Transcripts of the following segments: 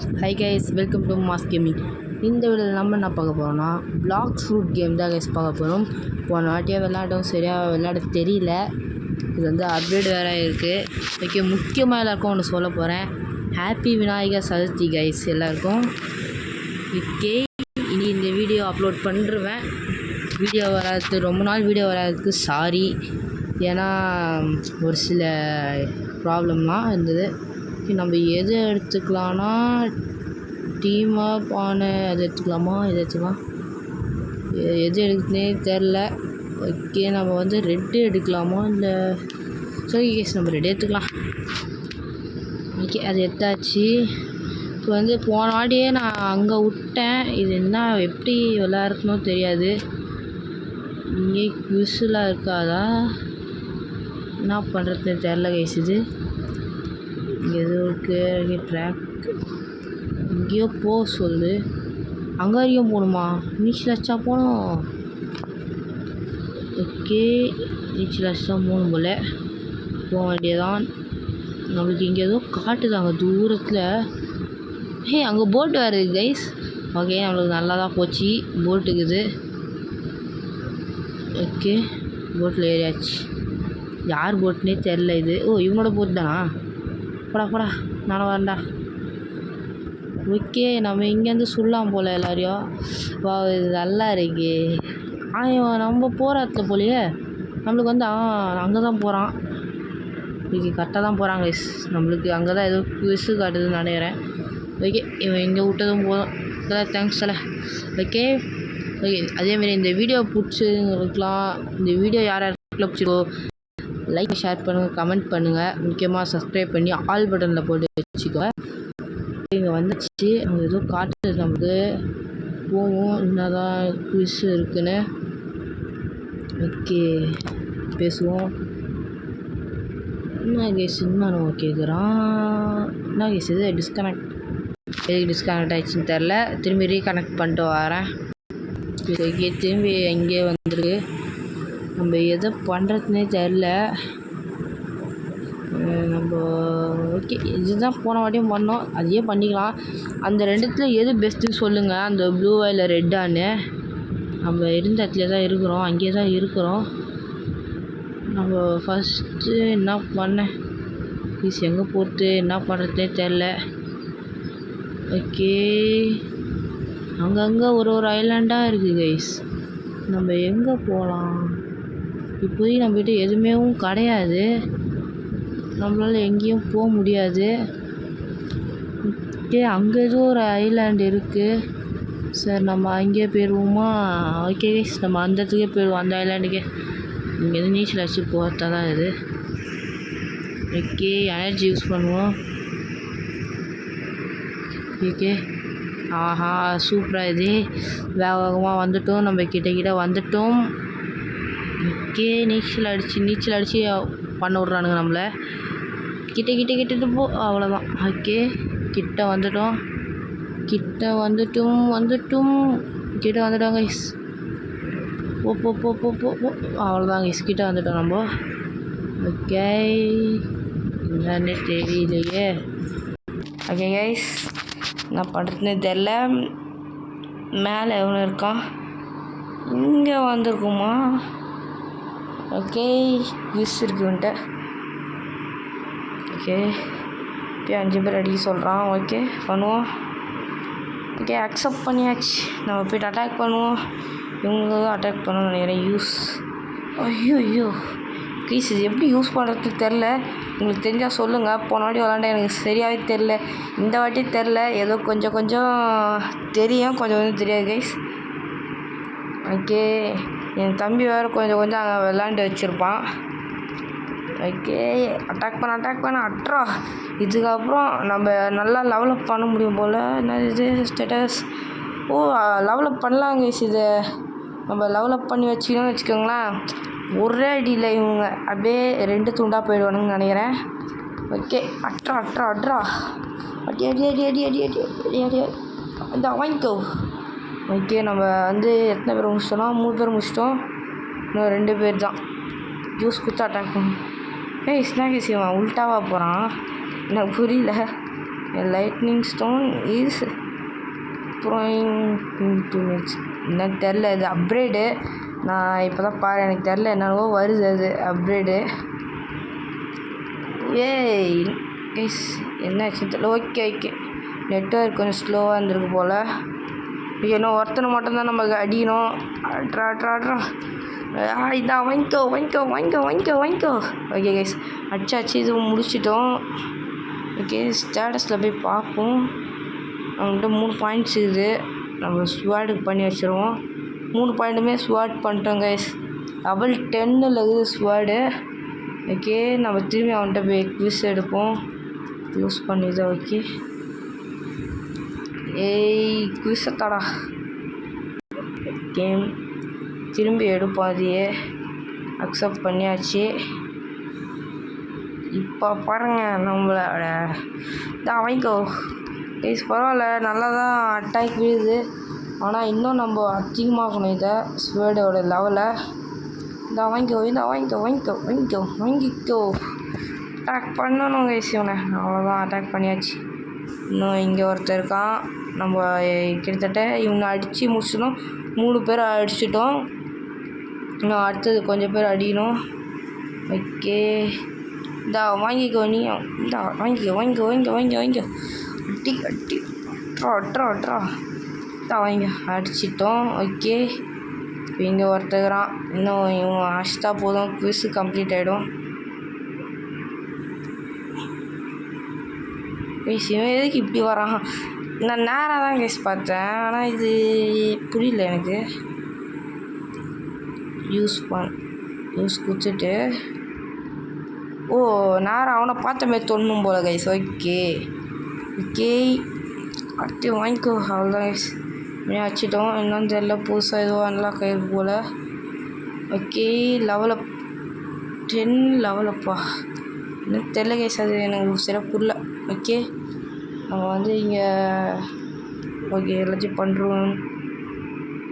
Hi guys, welcome to mass gaming. இந்த வீடியோவில் நம்ம என்ன பார்க்க போகிறோம்னா பிளாக் ஃப்ரூட் கேம் தான் கைஸ் பார்க்க போகிறோம். போன வாட்டியாக விளையாட்டோம், சரியாக விளையாட தெரியல. இது வந்து அப்டேட் வேறு இருக்குது. ஓகே, முக்கியமாக எல்லாருக்கும் ஒன்று சொல்ல போகிறேன். ஹாப்பி விநாயகர் சதுர்த்தி கைஸ் எல்லாருக்கும். ஓகே, இனி இந்த வீடியோ அப்லோட் பண்ணிருவேன். வீடியோ வராது, ரொம்ப நாள் வீடியோ வராதுக்கு சாரி. ஏன்னா ஒரு சில ப்ராப்ளம்லாம் இருந்தது. நம்ம எது எடுத்துக்கலான்னா டீம் அப் ஆன அது எடுத்துக்கலாமா, எது எடுத்துக்கலாம், எது எடுக்குதுன்னே தெரில. ஓகே, நம்ம வந்து ரெட்டு எடுக்கலாமா இல்லை சரி கேஸ் நம்ம ரெட்டு எடுத்துக்கலாம். ஓகே, அது எடுத்தாச்சு. இப்போ வந்து போன வாட்டியே நான் அங்கே விட்டேன். இது என்ன எப்படி விளையாடுறதுனோ தெரியாது. இங்கே குவிஸ்லாம் இருக்காதா, என்ன பண்ணுறதுன்னு தெரில கைஸ். இது இங்கே எதுவும் இருக்குது. இங்கே ட்ராக் எங்கேயோ போக சொல்லு. அங்கே வரைக்கும் போகணுமா? நீச்சல் அடிச்சா போகணும். ஓகே, நீச்சல் அடிச்சா போகணும் போல். போக வேண்டியதான். நம்மளுக்கு இங்கே ஏதோ காட்டுதாங்க தூரத்தில். அங்கே போட் வேறு இருக்குது கைஸ். ஓகே, நம்மளுக்கு நல்லா தான் போச்சு. போட்டுக்குது. ஓகே, போட்டில் ஏறியாச்சு. யார் போட்டுனே தெரில. இது இவனோட போட் தானா? போடா நானும் வரேன்டா. ஓகே, நம்ம இங்கேருந்து சொல்லலாம் போல் எல்லாரையும். வா, இது நல்லா இருக்கு. நம்ம போகிற இடத்துல போலையே. நம்மளுக்கு வந்து அங்கே தான் போகிறான். ஓகே, கரெக்டாக தான் போகிறாங்க கைஸ். நம்மளுக்கு அங்கே தான் ஏதோ குவிஸு காட்டுதுன்னு நினைக்கிறேன். ஓகே, இவன் இங்கே விட்டதும் போதும். இதெல்லாம் தேங்க்ஸ் தலை. ஓகே, அதேமாரி இந்த வீடியோ பிடிச்சிருக்கலாம். இந்த வீடியோ யார் யாருக்குள்ள பிடிச்சிருக்கோ லைக் ஷேர் பண்ணுங்கள், கமெண்ட் பண்ணுங்கள். முக்கியமாக சப்ஸ்கிரைப் பண்ணி ஆல் பட்டனில் போட்டு வச்சுக்கோங்க. இங்கே வந்துச்சு. அங்கே ஏதோ காட்டுது நமக்கு. போவோம், என்னதான் குவிஸ் இருக்குன்னு. ஓகே, பேசுவோம். என்ன கேஸ் இன்னும் கேட்குறான். என்ன கேஸ் இது டிஸ்கனெக்ட். எதுக்கு டிஸ்கனெக்ட் ஆகிடுச்சின்னு தெரில. திரும்பி ரீகனெக்ட் பண்ணிட்டு வரேன். ஓகே, திரும்பி எங்கேயே வந்துருக்கு. நம்ம எதை பண்ணுறதுனே தெரில. நம்ம ஓகே, இதுதான் போன வாட்டியும் பண்ணோம், அதையே பண்ணிக்கலாம். அந்த ரெண்டுத்துல எது பெஸ்ட்டுன்னு சொல்லுங்கள். அந்த ப்ளூவா இல்லை ரெட்டான்னு. நம்ம இருந்த இடத்துல தான் இருக்கிறோம், அங்கேயே தான் இருக்கிறோம். நம்ம ஃபஸ்ட்டு என்ன பண்ணேன் ப்ளீஸ், எங்கே போட்டு என்ன பண்ணுறதுனே தெரில. ஓகே, அங்கங்கே ஒரு ஐலாண்டாக இருக்குது கைஸ். நம்ம எங்கே போகலாம்? இப்போதைக்கு நம்மகிட்ட எதுவுமே கிடையாது. நம்மளால் எங்கேயும் போக முடியாது. ஓகே, அங்கே ஏதோ ஒரு ஐலாண்டு இருக்குது. சார் நம்ம அங்கேயே போயிடுவோமா? ஓகே கைஸ், நம்ம அந்த இடத்துக்கே போயிடுவோம், அந்த ஐலாண்டுக்கே. இங்கே எதுவும் நீச்சல் அடிச்சு போகிறதா தான் இது. ஓகே, எனர்ஜி யூஸ் பண்ணுவோம். ஓகே, ஆஹா சூப்பராக இது. வேகமாக வந்துட்டோம், நம்ம கிட்ட வந்துட்டோம். ஓகே, நீச்சல் அடித்து பண்ண விட்றானுங்க நம்மளை. கிட்ட போ, அவ்வளோதான். ஓகே, கிட்ட வந்துட்டோம் கிட்ட வந்துட்டோம் கைஸ். போ. அவ்வளோதான் கைஸ், கிட்ட வந்துட்டோம் நம்ம. ஓகே, என்னன்னு தெரியலையே. ஓகே கைஸ், என்ன பண்ணுறதுன்னு தெரில. மேலே எவ்வளோ இருக்கான்? இங்கே வந்திருக்குமா? ஓகே, விஸ் இருக்குன்ட்டு. ஓகே, இப்போ 5 பேர் அடிக்க சொல்கிறான். ஓகே, பண்ணுவோம். ஓகே, அக்செப்ட் பண்ணியாச்சு. நம்ம போய்ட்டு அட்டாக் பண்ணுவோம். இவங்களுக்கு அட்டாக் பண்ணணும்னு நினைக்கிறேன். யூஸ் ஐயோ ப்ளீஸ், இது எப்படி யூஸ் பண்ணுறதுக்கு தெரில. உங்களுக்கு தெரிஞ்சால் சொல்லுங்கள். போன வாட்டி விளாண்டா எனக்கு சரியாகவே தெரில. இந்த வாட்டி தெரில. ஏதோ கொஞ்சம் தெரியும், கொஞ்சம் தெரியாது கைஸ். ஓகே, என் தம்பி வேறு கொஞ்சம் அங்கே விளாண்டு வச்சுருப்பான். ஓகே, அட்டாக் பண்ண அட்ரா. இதுக்கப்புறம் நம்ம நல்லா லெவலப் பண்ண முடியும் போல். என்ன இது ஸ்டேட்டஸ்? லெவலப் பண்ணலாம் கைஸ். இதை நம்ம லெவலப் பண்ணி வச்சுக்கோங்களேன். ஒரே அடியில் இவங்க அப்படியே 2 துண்டாக போயிடுவானுங்கன்னு நினைக்கிறேன். ஓகே, அட்ரா அடி அந்த வாங்கிக்கோ. ஓகே, நம்ம வந்து எத்தனை பேர் முடிச்சிட்டோம்னா 3 பேர் முடிச்சிட்டோம். இன்னும் 2 பேர் தான். ஜூஸ் கொடுத்து அட்டாக் பண்ணும். ஸ்நாக் செய்வான். உல்ட்டாவாக போகிறான், எனக்கு புரியல. லைட்னிங் ஸ்டோன் இஸ் ப்ரோயிங் எனக்கு தெரில, இது அப்கிரேடு. நான் இப்போ தான் பாரு, எனக்கு தெரில என்னவோ வருது அது அப்கிரேடு. ஏய் என்னாச்சு தெரியல. ஓகே நெட்ஒர்க் கொஞ்சம் ஸ்லோவாக இருந்திருக்கு போல். இன்னும் ஒருத்தனை மட்டும்தான் நமக்கு அடிக்கணும். அட்ரா இதான் வாங்கிக்கோ. ஓகே கைஸ், அடிச்சாச்சு, இது முடிச்சிட்டோம். ஓகே, ஸ்டேட்டஸில் போய் பார்ப்போம். நம்மகிட்ட 3 பாயிண்ட்ஸ் இருக்குது. நம்ம ஸ்வாடுக்கு பண்ணி வச்சுருவோம். 3 பாயிண்ட்டுமே ஸ்வாட் பண்ணிட்டோம் கைஸ். லெவல் 10 இருக்குது ஸ்வாடு. ஓகே, நம்ம திரும்பி அவன்கிட்ட போய் குவிஸ் எடுப்போம். யூஸ் பண்ணிதான். ஓகே, குவிஸை தாடா. கேம் திரும்பி எடுப்போம். அதையே அக்செப்ட் பண்ணியாச்சு. இப்போ பாருங்கள் நம்மளோட தான் வாங்கிக்கோ கைஸ். பரவாயில்ல, நல்லா தான் அட்டாக் விழுது. ஆனால் இன்னும் நம்ம அதிகமாகணும் இதை ஸ்வேடோட லெவலை. இதான் வாங்கிக்கோ. அட்டாக் பண்ணணும் கைஸ் இவனை. அவ்வளோதான், அட்டாக் பண்ணியாச்சு. இன்னும் இங்கே ஒருத்தர் இருக்கான். நம்ம கிட்டத்தட்ட இவனை அடித்து முடிச்சிட்டோம். 3 பேரை அடிச்சிட்டோம். இன்னும் அடுத்தது கொஞ்சம் பேர் அடிக்கணும். ஓகே, இந்தா வாங்கிக்கோ. நீ இந்தா வாங்கிக்கோ. அட்டி அட்ரா தான் வாங்கி அடிச்சிட்டோம். ஓகே, இப்போ இங்கே ஒருத்தகிறான். இன்னும் இவங்க அடிச்சிட்டா போதும், குவிஸு கம்ப்ளீட் ஆகிடும். இவன் எதுக்கு இப்படி வரான்? நான் நேராக தான் கேஸ் பார்த்தேன், ஆனால் இது புரியல எனக்கு. யூஸ் கொடுத்துட்டு நேரம் அவனை பார்த்த மாதிரி தொண்ணும் போல் கைஸ். ஓகே அடுத்து வாங்கிக்கோ. அவ்வளோதான் கைஸ், வச்சுட்டோம். இன்னும் தெரியல, புதுசாக எதுவும் அன்லாக் ஆகிருக்கு போல். ஓகே, லெவலப் 10 லெவலப்பா இன்னும் தெரியல கைஸ், அது எனக்கு சரியாக புரியல. ஓகே, நம்ம இங்கே ஓகே எல்லாத்தையும் பண்ணுறோம்.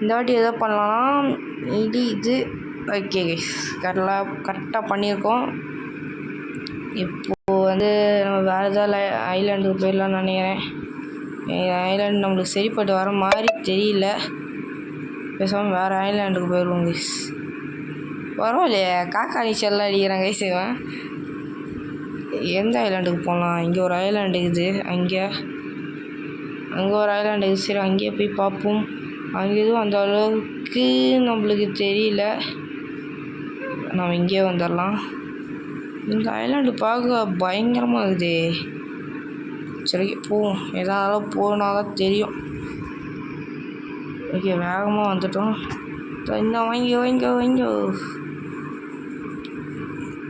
இந்த வாட்டி எதோ பண்ணலாம் இது. ஓகே கைஸ், கரெக்டாக பண்ணியிருக்கோம். இப்போது நம்ம வேறு ஏதாவது ஐலாண்டுக்கு போயிடலான்னு நினைக்கிறேன். ஐலாண்டு நம்மளுக்கு சரிப்பட்டு வர மாதிரி தெரியல. பேசாமல் வேறு ஐலாண்டுக்கு போயிடுவோம் கைஸ். பரவாயில்லையே, காக்கா நீச்சல்லாம் அடிக்கிறேன் கைஸ். இவன் எந்த ஐலாண்டுக்கு போகலாம்? இங்கே ஒரு ஐலாண்டு இருக்குது, அங்கே ஒரு ஐலாண்டு இருக்குது. சரி, அங்கேயே போய் பார்ப்போம். அங்கே எதுவும் அந்த அளவுக்கு நம்மளுக்கு தெரியல. நம்ம இங்கேயே வந்துடலாம். இந்த ஐலாண்டு பார்க்க பயங்கரமாக இருக்குது. சரி போவோம், எதாவது போனால் தான் தெரியும். ஓகே, வேகமாக வந்துட்டோம். இன்னும் வாங்கிக்கோ.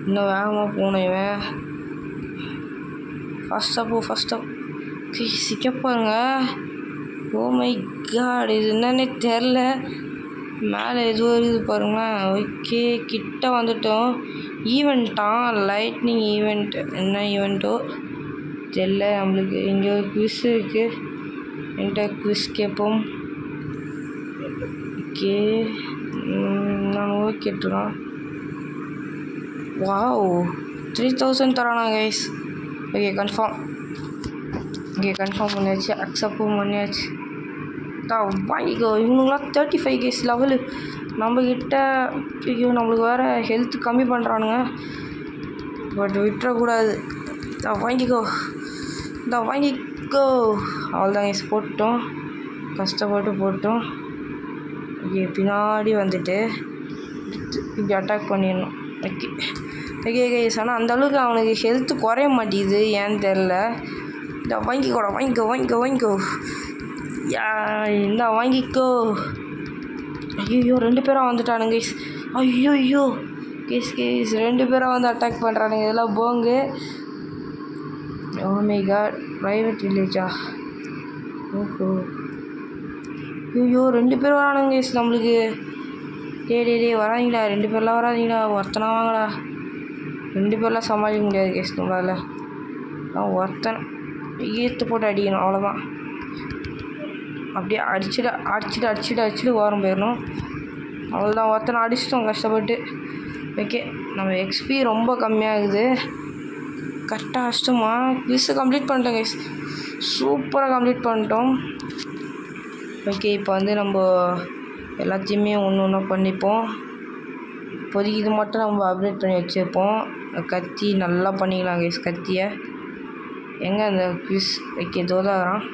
இன்னும் வேகமாக போகணும். இவன் ஃபஸ்ட்டாக ஓகே, சிக்கப்பாருங்க. ஓ மை காட், இது என்னன்னே தெரில. மேலே எதுவும் இருக்குது பாருங்களேன். ஓகே, கிட்ட வந்துட்டோம். ஈவெண்ட்டான், லைட்னிங் ஈவெண்ட். என்ன ஈவெண்ட்டோ தெரியல நம்மளுக்கு. இங்கே ஒரு குவிஸ் இருக்குது, என்கிட்ட குவிஸ் கேட்போம். ஓகே, நான் கேட்டுருக்கான். வாவ், 3000 தரானா கைஸ். ஓகே, கன்ஃபார்ம் பண்ணியாச்சு, அக்செப்டும் பண்ணியாச்சு. வாங்கிக்கோ. இவனுங்களாம் 35 கேஸ் லெவலு. நம்மக்கிட்ட நம்மளுக்கு வேறு ஹெல்த் கம்மி பண்ணுறானுங்க. பட் விட்டுறக்கூடாது. வாங்கிக்கோ. அவ்வளோதான் கேஸ், போட்டோம், கஷ்டப்பட்டு போட்டோம். ஓகே, பின்னாடி வந்துட்டு இப்படி அட்டாக் பண்ணிடணும். ஓகே கைஸ், ஆனால் அந்தளவுக்கு அவனுக்கு ஹெல்த்து குறைய மாட்டேங்குது, ஏன்னு தெரில. வாங்கிக்கோ. இந்த வாங்கிக்கோ. ஐயோ, 2 பேராக வந்துட்டானுங்க கைஸ். ஐயோ கேஸ் 2 பேராக வந்து அட்டாக் பண்ணுறானுங்க. இதெல்லாம் போங்கு. ஓ மை காட், ப்ரைவேட் வில்லேஜா? ஓஹோ, ஐயோ 2 பேர் வரானுங்க கைஸ் நம்மளுக்கு. டே வராங்களா? 2 பேர்லாம் வராதிங்களா? ஒருத்தனா வாங்கடா. 2 பேர்லாம் சமாளிக்க முடியாது கைஸ் நம்மளால். ஒருத்தனை ஈர்த்து போட்டு அடிக்கணும், அவ்வளோதான். அப்படியே அடிச்சுட்டு ஓரம் போயிடணும். அவ்வளோதான், ஒருத்தனை அடிச்சிட்டோம் கஷ்டப்பட்டு. ஓகே, நம்ம எக்ஸ்பி ரொம்ப கம்மியாகுது. கரெக்டாக அடிச்சிட்டோமா? குவிஸை கம்ப்ளீட் பண்ணிட்டோம் கைஸ். சூப்பராக கம்ப்ளீட் பண்ணிட்டோம். ஓகே, இப்போ வந்து நம்ம எல்லாத்தையுமே ஒன்று ஒன்றா பண்ணிப்போம். இப்போதைக்கு இது மட்டும் நம்ம அப்டேட் பண்ணி வச்சுருப்போம். கத்தி நல்லா பண்ணிக்கலாம் கைஸ். கத்தியை எங்கே அந்த குவிஸ் ஓகே தோதாகிறான்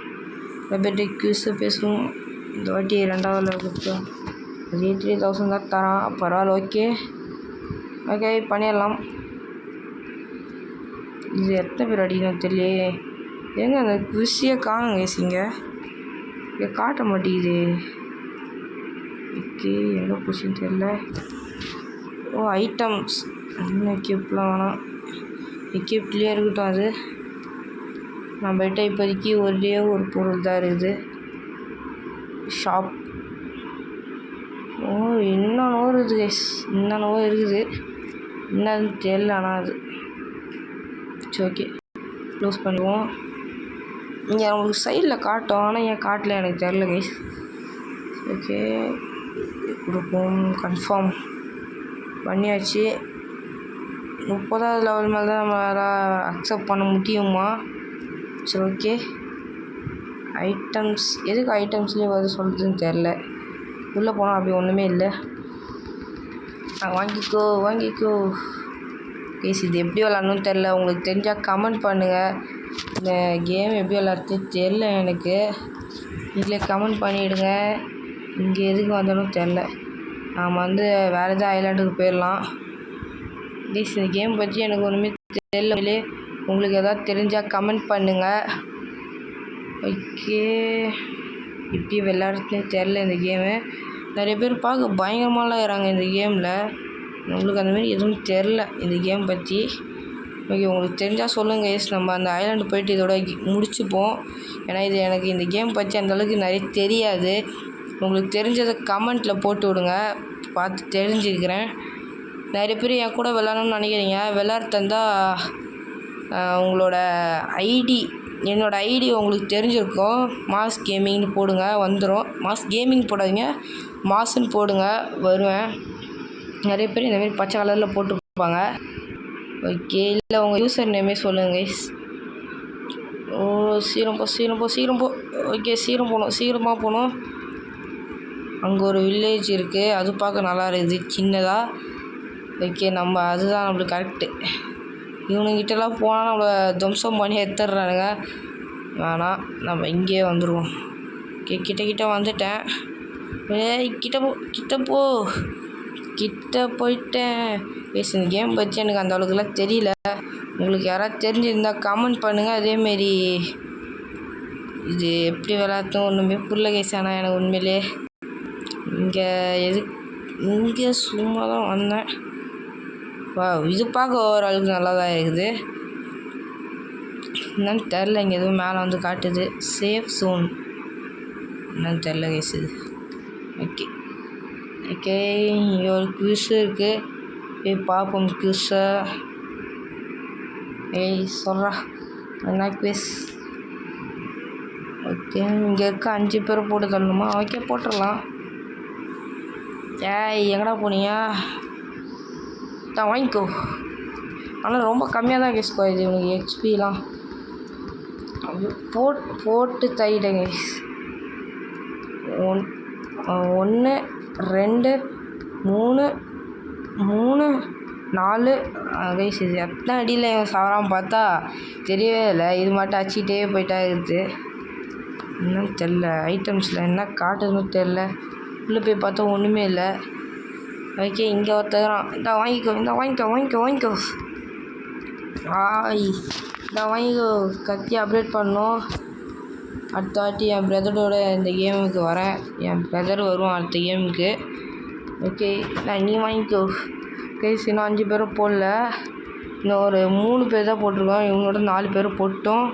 பேட்டு குவிஸை பேசுவோம். இந்த வாட்டி 2வது கொடுத்தோம். அது 3000 தான் தரான். பரவாயில்ல. ஓகே பண்ணிடலாம். இது எத்தனை பேர் அடிக்கணும் தெரியலையே. எங்கே அந்த குவிஸையே காணுங்க கைஸ். இங்கே காட்ட மாட்டேங்குது. ஓகே எங்கே போச்சுன்னு தெரியல. ஐட்டம்ஸ் இன்னும் எக்யூப்லாம் வேணாம். எக்யூப்லேயே இருக்கட்டும். அது நம்மகிட்ட இப்போதைக்கு ஒரே ஒரு பொருள் தான் இருக்குது. ஷாப். என்னென்னவோ இருக்குது கைஸ். என்னென்னவோ இருக்குது. என்னன்னு தெரியல. ஆனால் அது சரி ஓகே க்ளோஸ் பண்ணுவோம். இங்கே நம்மளுக்கு சைடில் காட்டும். ஆனால் ஏன் காட்டல எனக்கு தெரில கைஸ். ஓகே கொடுப்போம். கன்ஃபார்ம் பண்ணியாச்சு. 30வது லெவல் மேலே தான் நம்மளால் அக்செப்ட் பண்ண முடியுமா? சரி ஓகே. ஐட்டம்ஸ் எதுக்கு ஐட்டம்ஸ்லேயே வந்து சொல்கிறதுன்னு தெரில. உள்ளே போனால் அப்படி ஒன்றுமே இல்லை. வாங்கிக்கோ கேஸ். இது எப்படி விளாட்ணுன்னு தெரில. உங்களுக்கு தெரிஞ்சால் கமெண்ட் பண்ணுங்கள். இந்த கேம் எப்படி விளாட்றது தெரில எனக்கு. இதில் கமெண்ட் பண்ணிவிடுங்க. இங்கே எதுக்கு வந்தாலும் தெரில. நாம் வந்து வேறு எதாவது ஐலாண்டுக்கு போயிடலாம். ப்ளீஸ் இந்த கேம் பற்றி எனக்கு ஒன்றுமே தெரியல. உங்களுக்கு எதாவது தெரிஞ்சால் கமெண்ட் பண்ணுங்கள். ஓகே இப்படி விளையாடுறதுனே தெரில இந்த கேமு. நிறைய பேர் பார்க்க பயங்கரமாலாம் இருக்கிறாங்க இந்த கேமில். உங்களுக்கு அந்தமாரி எதுவும் தெரில இந்த கேம் பற்றி. ஓகே உங்களுக்கு தெரிஞ்சால் சொல்லுங்கள் கைஸ். நம்ம அந்த ஐலாண்டு போய்ட்டு இதோட முடிச்சுப்போம். ஏன்னா இது எனக்கு இந்த கேம் பற்றி அந்தளவுக்கு நிறைய தெரியாது. உங்களுக்கு தெரிஞ்சதை கமெண்ட்டில் போட்டு விடுங்க. பார்த்து தெரிஞ்சுக்கிறேன். நிறைய பேர் என் கூட விளாட்ணுன்னு நினைக்கிறீங்க. விளாட்றதா உங்களோட ஐடி என்னோடய ஐடி உங்களுக்கு தெரிஞ்சிருக்கும். மாஸ் கேமிங்னு போடுங்க வந்துடும். மாஸ் கேமிங் போடாதீங்க, மாஸ்ன்னு போடுங்க வருவேன். நிறைய பேர் இந்தமாரி பச்சை கலரில் போட்டுருப்பாங்க. ஓகே இல்லை உங்கள் யூசர் நேமே சொல்லுங்கள் கைஸ். சீக்கிரம் போ. ஓகே சீக்கிரமாக போகணும். அங்கே ஒரு வில்லேஜ் இருக்குது. அது பார்க்க நல்லா இருக்குது சின்னதாக. ஓகே நம்ம அதுதான் நம்மளுக்கு கரெக்டு. இவனுங்கிட்டலாம் போனால் நம்மளை துவம்சம் பண்ணி எடுத்துடுறானுங்க. வேணாம் நம்ம இங்கேயே வந்துடுவோம். ஓகே கிட்ட வந்துட்டேன். கிட்ட போயிட்டேன். இந்த கேம் பற்றி எனக்கு அந்த அளவுக்குலாம் தெரியல. உங்களுக்கு யாராவது தெரிஞ்சிருந்தால் கமெண்ட் பண்ணுங்கள். அதேமாரி இது எப்படி விளாட்ணும் ஒன்றுமே புரியல கைஸ். ஆனால் எனக்கு உண்மையிலே இங்கே சும்மா தான் வந்தேன். இது பார்க்க ஓரளவுக்கு நல்லா தான் இருக்குது. என்னன்னு தெரில. இங்கே எதுவும் மேலே வந்து காட்டுது சேஃப் ஜோன். என்னன்னு தெரில கைஸ் இது. ஓகே இங்கே ஒரு குவிஸ் இருக்குது. போய் பார்ப்போம் குவிஸை. சொல்கிறா என்ன குவிஸ். ஓகே இங்கே இருக்க 5 பேரை போட்டு தள்ளணுமா? ஓகே போட்டுடலாம். எங்கடா போனீங்க? வாங்கிக்கோ. ஆனால் ரொம்ப கம்மியாக தான் கேஸ் போயிடுது இவனுக்கு எக்ஸ்பிலாம். போட்டு தள்ளிட்டேங்க. 1 2 3 4 கைஸ். இது எத்தனை அடியில் இவன் சாவராமல் பார்த்தா தெரியவே இல்லை. இது மட்டும் அடிச்சிக்கிட்டே போயிட்டா இருக்குது. என்னன்னு தெரில. ஐட்டம்ஸில் என்ன காட்டுதுன்னு தெரில. உள்ளே போய் பார்த்தா ஒன்றுமே இல்லை. ஓகே இங்கே ஒருத்தரான். வாங்கிக்கோ. வாங்கிக்கோ. கத்தி அப்டேட் பண்ணோம். அடுத்த வாட்டி என் பிரதரோட இந்த கேமுக்கு வரேன். என் பிரதர் வருவான் அடுத்த கேமுக்கு. ஓகே நீ வாங்கிக்கோ. கைஸ் இன்னும் 5 பேரும் போடல. இன்னும் ஒரு 3 பேர் தான் போட்டிருக்கோம். இவங்களோட 4 பேரும் போட்டோம்.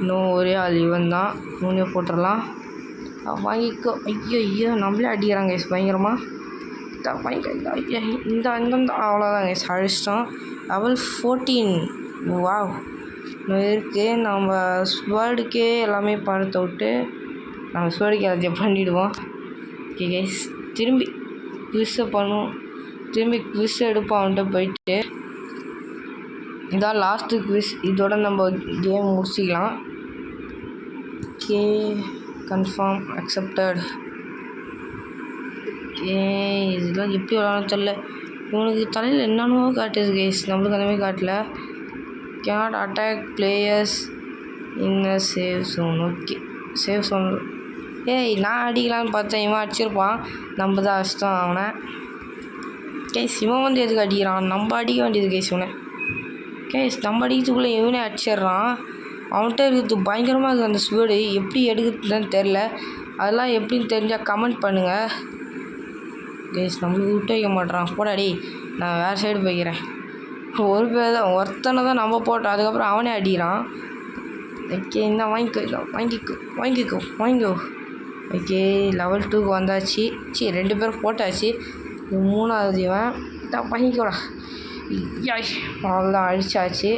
இன்னும் ஒரே ஆள் இவன் தான். 3 போட்டுடலாம். வாங்கிக்கோ. ஐயோ நம்மளே அடிக்கிறாங்க கைஸ் பயங்கரமாக. இந்த அவ்வளோதான் கைஸ் அழிச்சிட்டோம். லெவல் 14. வாவ் இன்னும் இருக்குது. நம்ம ஸ்வேர்டுக்கே எல்லாமே பணத்தை விட்டு நம்ம ஸ்வேர்டுக்கு எல்லாத்தையும் பண்ணிவிடுவோம். ஓகே கைஸ் திரும்பி குவிஸை பண்ணுவோம். திரும்பி குவிஸ் எடுப்போம் அவன்கிட்ட போயிட்டு. இதான் லாஸ்ட்டு குவிஸ். இதோட நம்ம கேம் முடிச்சிக்கலாம். Okay confirm accepted. ஓகே இதெல்லாம் எப்படி விளாட்ணும் தெரில. இவனுக்கு தலையில் என்னென்னவோ காட்டுது கைஸ், நம்மளுக்கு அந்த மாதிரி காட்டல. Cannot attack players in save zone. Okay save zone. ஏய் நான் அடிக்கலான்னு பார்த்தேன், இவன் அடிச்சிருப்பான், நம்ம தான் அடிச்சிட்டோம் அவனை. கேஸ் இவன் வந்து எதுக்கு அடிக்கிறான், நம்ம அடிக்க வேண்டியது கேஸ் இவனை. கேஸ் நம்ம அடிக்கிறதுக்குள்ளே இவனே அடிச்சிட்றான். அவன்கிட்ட இருக்கிறது பயங்கரமாக இருக்குது அந்த ஸ்வேர்டு, எப்படி எடுக்கிறதுன்னு தெரில. அதெல்லாம் எப்படின்னு தெரிஞ்சால் கமெண்ட் பண்ணுங்கள். கேஸ் நம்மளுக்கு விட்டு வைக்க மாட்றான். போடாடி நான் வேறு சைடு போய்க்கிறேன். ஒரு பேர் தான், ஒருத்தனை தான் நம்ம போட்டோம், அதுக்கப்புறம் அவனே அடிக்கிறான். ஓகே இந்த வாங்கிக்கோ. ஓகே லெவல் 2க்கு வந்தாச்சு. 2 பேர் போட்டாச்சு. 3வது இவன் தான் வாங்கிக்கோடா. யாய் அவ்வளோதான் அடித்தாச்சு.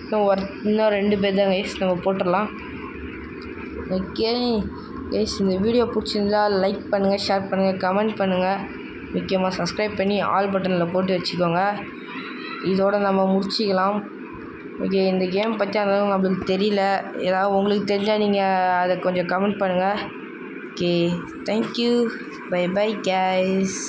இன்னும் 2 பேர் தான் கைஸ், நம்ம போட்டுடலாம். ஓகே கைஸ் இந்த வீடியோ பிடிச்சிருந்தா லைக் பண்ணுங்கள், ஷேர் பண்ணுங்கள், கமெண்ட் பண்ணுங்கள், முக்கியமாக சப்ஸ்கிரைப் பண்ணி ஆல் பட்டனில் போட்டு வச்சுக்கோங்க. இதோடு நம்ம முடிச்சிக்கலாம். ஓகே இந்த கேம் பற்றி அந்தளவுக்கு நம்மளுக்கு தெரியல, ஏதாவது உங்களுக்கு தெரிஞ்சால் நீங்கள் அதை கொஞ்சம் கமெண்ட் பண்ணுங்கள். Okay thank you, bye guys.